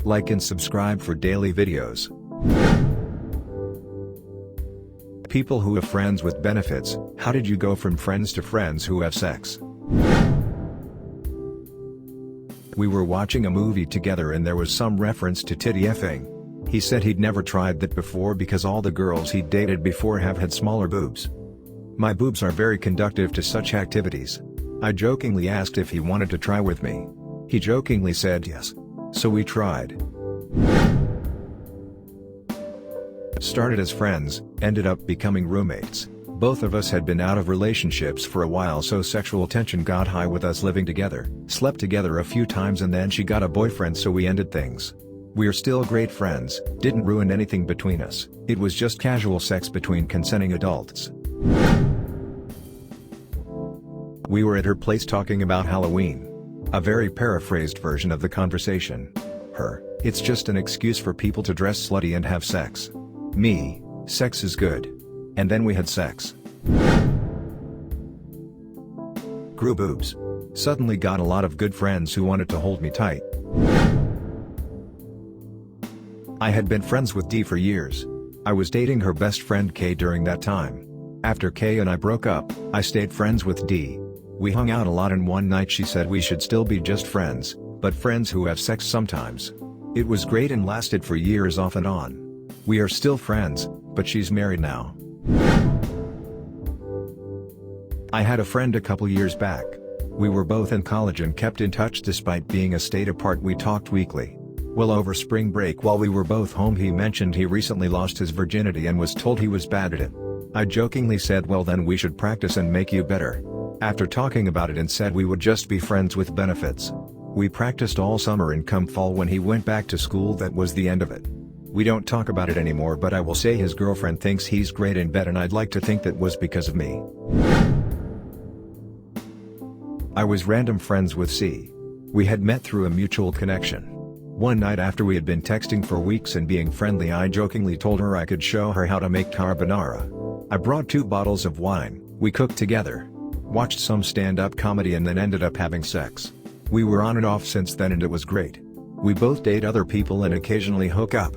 Like and subscribe for daily videos. People who have friends with benefits. How did you go from friends to friends who have sex? We were watching a movie together and there was some reference to titty effing. He said he'd never tried that before because all the girls he'd dated before have had smaller boobs. My boobs are very conducive to such activities. I jokingly asked if he wanted to try with me. He jokingly said yes. So we tried. Started as friends, ended up becoming roommates. Both of us had been out of relationships for a while, so sexual tension got high with us living together. Slept together a few times and then she got a boyfriend, so we ended things. We're still great friends, didn't ruin anything between us, it was just casual sex between consenting adults. We were at her place talking about Halloween. A very paraphrased version of the conversation. Her, it's just an excuse for people to dress slutty and have sex. Me, sex is good. And then we had sex. Grew boobs. Suddenly got a lot of good friends who wanted to hold me tight. I had been friends with D for years. I was dating her best friend K during that time. After K and I broke up, I stayed friends with D. We hung out a lot and one night she said we should still be just friends, but friends who have sex sometimes. It was great and lasted for years off and on. We are still friends, but she's married now. I had a friend a couple years back. We were both in college and kept in touch despite being a state apart. We talked weekly. Well, over spring break while we were both home he mentioned he recently lost his virginity and was told he was bad at it. I jokingly said, well then we should practice and make you better. After talking about it and said we would just be friends with benefits. We practiced all summer and come fall when he went back to school that was the end of it. We don't talk about it anymore, but I will say his girlfriend thinks he's great in bed and I'd like to think that was because of me. I was random friends with C. We had met through a mutual connection. One night after we had been texting for weeks and being friendly, I jokingly told her I could show her how to make carbonara. I brought 2 bottles of wine, we cooked together. Watched some stand-up comedy and then ended up having sex. We were on and off since then and it was great. We both date other people and occasionally hook up.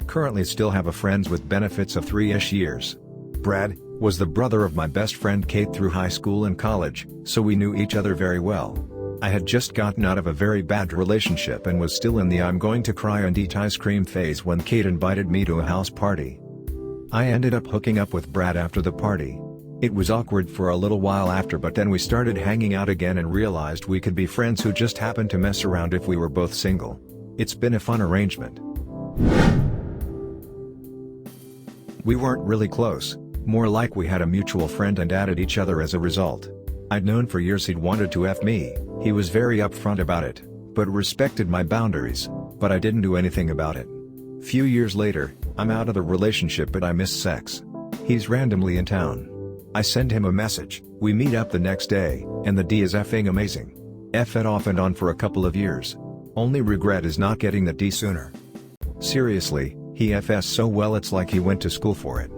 Currently still have a friends with benefits of 3-ish years. Brad was the brother of my best friend Kate through high school and college, so we knew each other very well. I had just gotten out of a very bad relationship and was still in the I'm going to cry and eat ice cream phase when Kate invited me to a house party. I ended up hooking up with Brad after the party. It was awkward for a little while after, but then we started hanging out again and realized we could be friends who just happened to mess around if we were both single. It's been a fun arrangement. We weren't really close, more like we had a mutual friend and added each other as a result. I'd known for years he'd wanted to F me, he was very upfront about it, but respected my boundaries, but I didn't do anything about it. Few years later, I'm out of the relationship but I miss sex. He's randomly in town. I send him a message, we meet up the next day, and the D is effing amazing. F-ed off and on for a couple of years. Only regret is not getting the D sooner. Seriously, he FS so well it's like he went to school for it.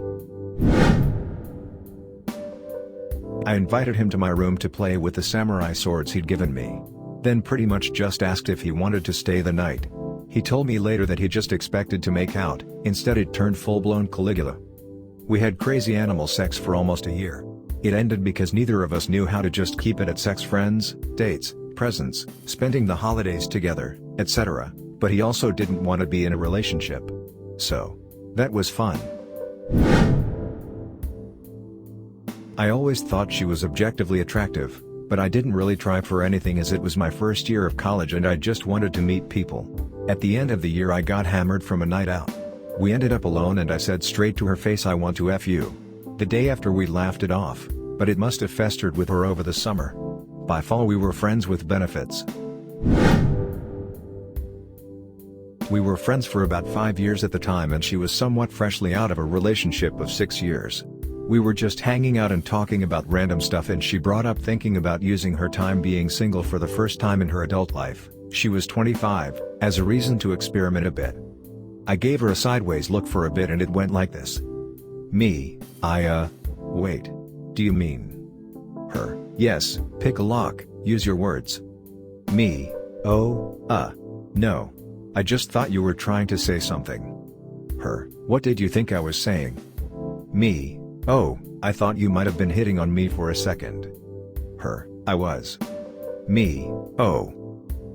I invited him to my room to play with the samurai swords he'd given me. Then pretty much just asked if he wanted to stay the night. He told me later that he just expected to make out, instead it turned full-blown Caligula. We had crazy animal sex for almost a year. It ended because neither of us knew how to just keep it at sex, friends, dates, presents, spending the holidays together, etc., but he also didn't want to be in a relationship. So, that was fun. I always thought she was objectively attractive, but I didn't really try for anything as it was my first year of college and I just wanted to meet people. At the end of the year I got hammered from a night out. We ended up alone and I said straight to her face, I want to F you. The day after we laughed it off, but it must have festered with her over the summer. By fall we were friends with benefits. We were friends for about 5 years at the time and she was somewhat freshly out of a relationship of 6 years. We were just hanging out and talking about random stuff and she brought up thinking about using her time being single for the first time in her adult life, she was 25, as a reason to experiment a bit. I gave her a sideways look for a bit and it went like this. Me, wait. Do you mean? Her, yes, pick a lock, use your words. Me, Oh, no. I just thought you were trying to say something. Her, what did you think I was saying? Me, oh, I thought you might have been hitting on me for a second. Her, I was. Me, oh.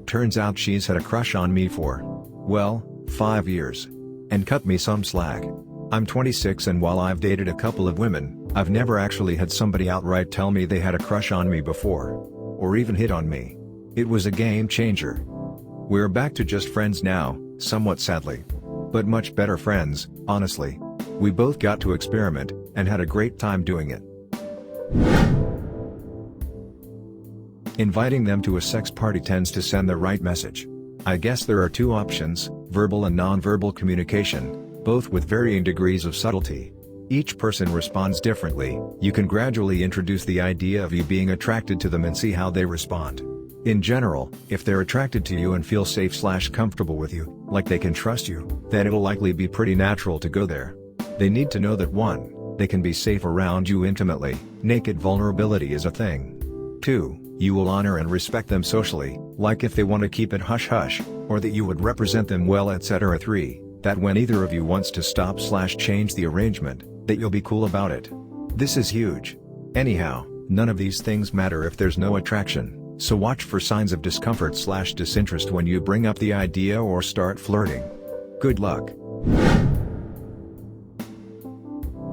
Turns out she's had a crush on me for, well, 5 years. And cut me some slack. I'm 26 and while I've dated a couple of women, I've never actually had somebody outright tell me they had a crush on me before. Or even hit on me. It was a game changer. We're back to just friends now, somewhat sadly. But much better friends, honestly. We both got to experiment, and had a great time doing it. Inviting them to a sex party tends to send the right message. I guess there are two options, verbal and non-verbal communication, both with varying degrees of subtlety. Each person responds differently. You can gradually introduce the idea of you being attracted to them and see how they respond. In general, if they're attracted to you and feel safe/comfortable with you, like they can trust you, then it'll likely be pretty natural to go there. They need to know that 1, they can be safe around you intimately, naked vulnerability is a thing. 2, you will honor and respect them socially, like if they want to keep it hush-hush, or that you would represent them well, etc. 3, that when either of you wants to stop/change the arrangement, that you'll be cool about it. This is huge. Anyhow, none of these things matter if there's no attraction. So watch for signs of discomfort/disinterest when you bring up the idea or start flirting. Good luck.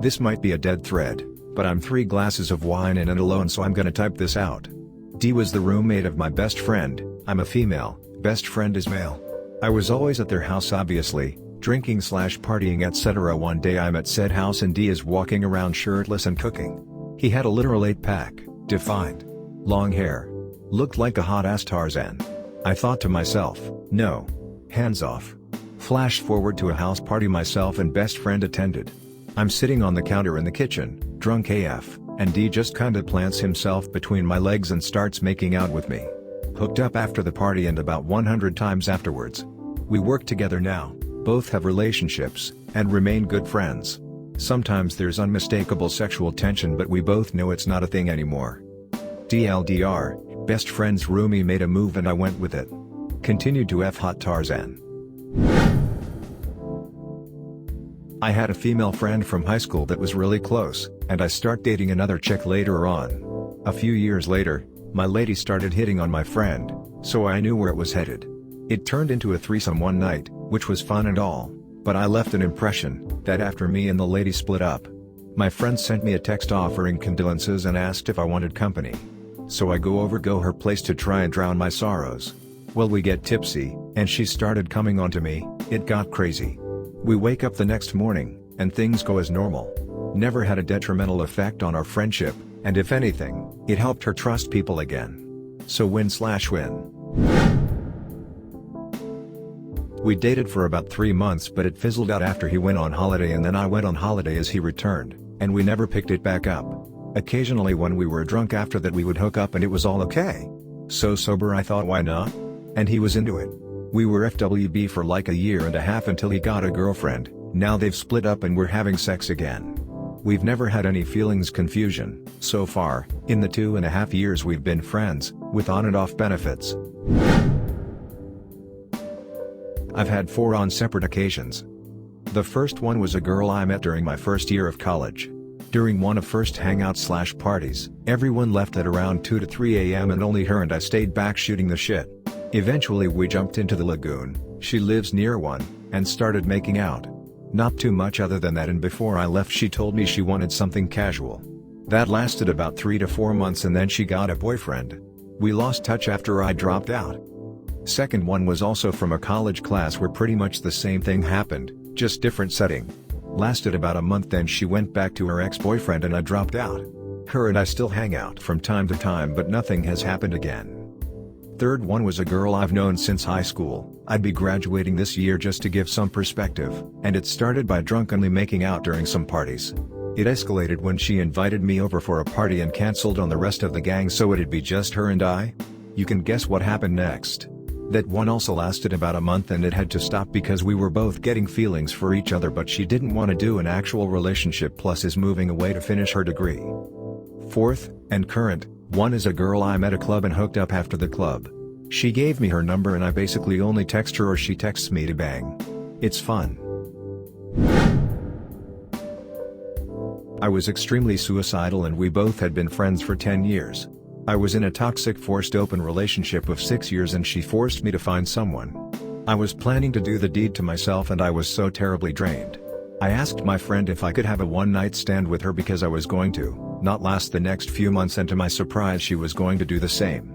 This might be a dead thread, but I'm 3 glasses of wine and alone, so I'm gonna type this out. D was the roommate of my best friend. I'm a female, best friend is male. I was always at their house obviously, drinking/partying etc. One day I'm at said house and D is walking around shirtless and cooking. He had a literal 8-pack, defined. Long hair. Looked like a hot-ass Tarzan. I thought to myself, no. Hands off. Flash forward to a house party myself and best friend attended. I'm sitting on the counter in the kitchen, drunk AF, and D just kinda plants himself between my legs and starts making out with me. Hooked up after the party and about 100 times afterwards. We work together now, both have relationships, and remain good friends. Sometimes there's unmistakable sexual tension, but we both know it's not a thing anymore. DLDR, best friend's roomie made a move and I went with it. Continued to F hot Tarzan. I had a female friend from high school that was really close, and I start dating another chick later on. A few years later, my lady started hitting on my friend, so I knew where it was headed. It turned into a threesome one night, which was fun and all, but I left an impression, that after me and the lady split up. My friend sent me a text offering condolences and asked if I wanted company. So I go her place to try and drown my sorrows. Well, we get tipsy, and she started coming onto me. It got crazy. We wake up the next morning, and things go as normal. Never had a detrimental effect on our friendship, and if anything, it helped her trust people again. So win/win. We dated for about 3 months, but it fizzled out after he went on holiday and then I went on holiday as he returned, and we never picked it back up. Occasionally when we were drunk after that we would hook up and it was all okay. So sober I thought why not? And he was into it. We were FWB for like a year and a half until he got a girlfriend. Now they've split up and we're having sex again. We've never had any feelings confusion, so far, in the 2.5 years we've been friends, with on and off benefits. I've had 4 on separate occasions. The first one was a girl I met during my first year of college. During one of first hangouts/parties, everyone left at around 2 to 3 a.m. and only her and I stayed back shooting the shit. Eventually we jumped into the lagoon, she lives near one, and started making out. Not too much other than that, and before I left she told me she wanted something casual. That lasted about 3 to 4 months and then she got a boyfriend. We lost touch after I dropped out. Second one was also from a college class where pretty much the same thing happened, just different setting. Lasted about a month, then she went back to her ex-boyfriend and I dropped out. Her and I still hang out from time to time, but nothing has happened again. Third one was a girl I've known since high school. I'd be graduating this year just to give some perspective, and it started by drunkenly making out during some parties. It escalated when she invited me over for a party and cancelled on the rest of the gang so it'd be just her and I. You can guess what happened next. That one also lasted about a month and it had to stop because we were both getting feelings for each other, but she didn't want to do an actual relationship plus is moving away to finish her degree. Fourth, and current, one is a girl I met at a club and hooked up after the club. She gave me her number and I basically only text her or she texts me to bang. It's fun. I was extremely suicidal and we both had been friends for 10 years. I was in a toxic forced open relationship of 6 years and she forced me to find someone. I was planning to do the deed to myself and I was so terribly drained. I asked my friend if I could have a one-night stand with her because I was going to not last the next few months, and to my surprise she was going to do the same.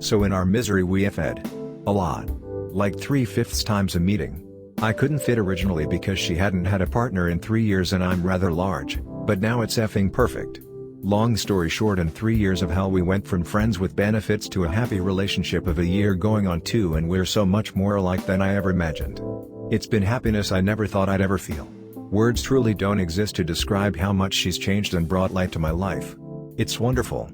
So in our misery we fed a lot. Like 3/5 times a meeting. I couldn't fit originally because she hadn't had a partner in 3 years and I'm rather large, but now it's effing perfect. Long story short, in 3 years of hell we went from friends with benefits to a happy relationship of a year going on 2, and we're so much more alike than I ever imagined. It's been happiness I never thought I'd ever feel. Words truly don't exist to describe how much she's changed and brought light to my life. It's wonderful.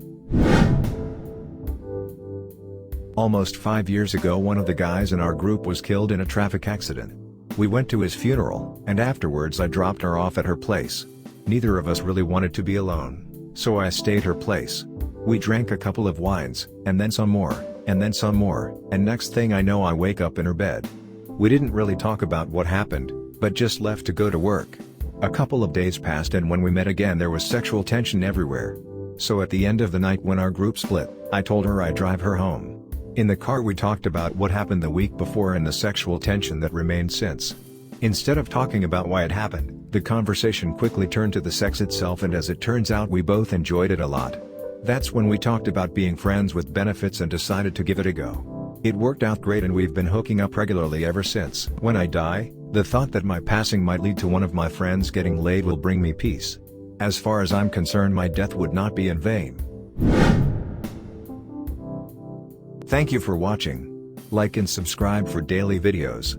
Almost 5 years ago one of the guys in our group was killed in a traffic accident. We went to his funeral, and afterwards I dropped her off at her place. Neither of us really wanted to be alone, so I stayed her place. We drank a couple of wines, and then some more, and then some more, and next thing I know I wake up in her bed. We didn't really talk about what happened, but just left to go to work. A couple of days passed and when we met again there was sexual tension everywhere. So at the end of the night when our group split, I told her I'd drive her home. In the car we talked about what happened the week before and the sexual tension that remained since. Instead of talking about why it happened, the conversation quickly turned to the sex itself, and as it turns out we both enjoyed it a lot. That's when we talked about being friends with benefits and decided to give it a go. It worked out great and we've been hooking up regularly ever since. When I die, the thought that my passing might lead to one of my friends getting laid will bring me peace. As far as I'm concerned, my death would not be in vain. Thank you for watching. Like and subscribe for daily videos.